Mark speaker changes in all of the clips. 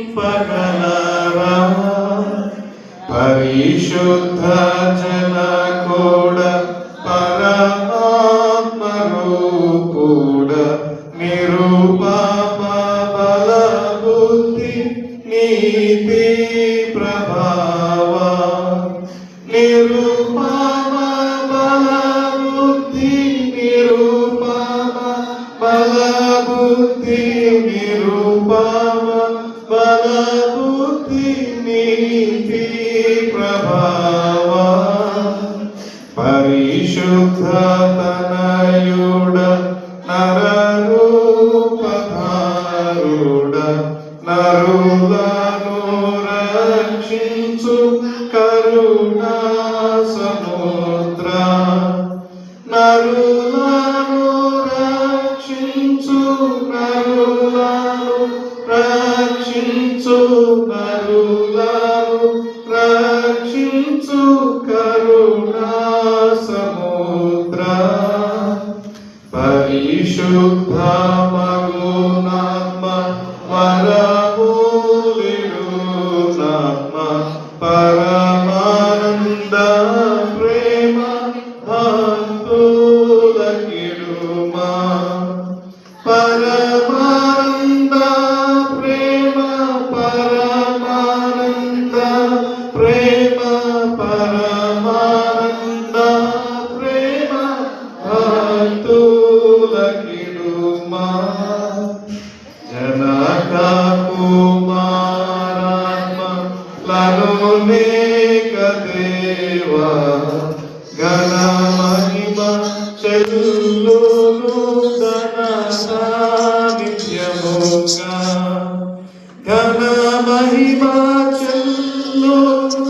Speaker 1: వర్ణింపగలరా? పరిశుద్ధ జన కూడా పరమాత్మరూపుడ నిరూపమ బల బుద్ధి నీతి ప్రభావ నిరూపమ బల బుద్ధి నిరూపమ బల బుద్ధి నిరూపమ బల బుద్ధి నీతి ప్రభావ పరిశుద్ధ తనయుడ నరరూపధారుడ నరులను రక్షించు కరుణా సముద్ర నరులను రక్షించు నరులను రక్షించు నరులను రక్షించు కరుణా సముద్ర పరిశుద్ధ మగునాత్మ వరములిరునాత్మ పరమానంద ప్రేమ భక్తుల కిరుమా పరమానంద ప్రేమ పరమానంద ప్రేమ పరమానంద ప్రేమ భక్తుల కిరుమా జనక కుమారాత్మ లనునేక దేవా ఘన మహిమ చెల్లును ధన సాన్నిధ్యముగా ఘన మహిమ చెల్లును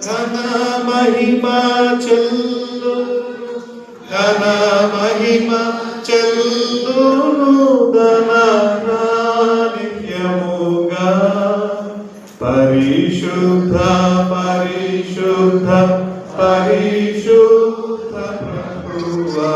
Speaker 1: ఘన మహిమ చెల్లును ఘన మహిమ చెల్లును ధన సాన్నిధ్యముగా పరిశుద్ధ పరిశుద్ధ పరిశుద్ధ ప్రభువా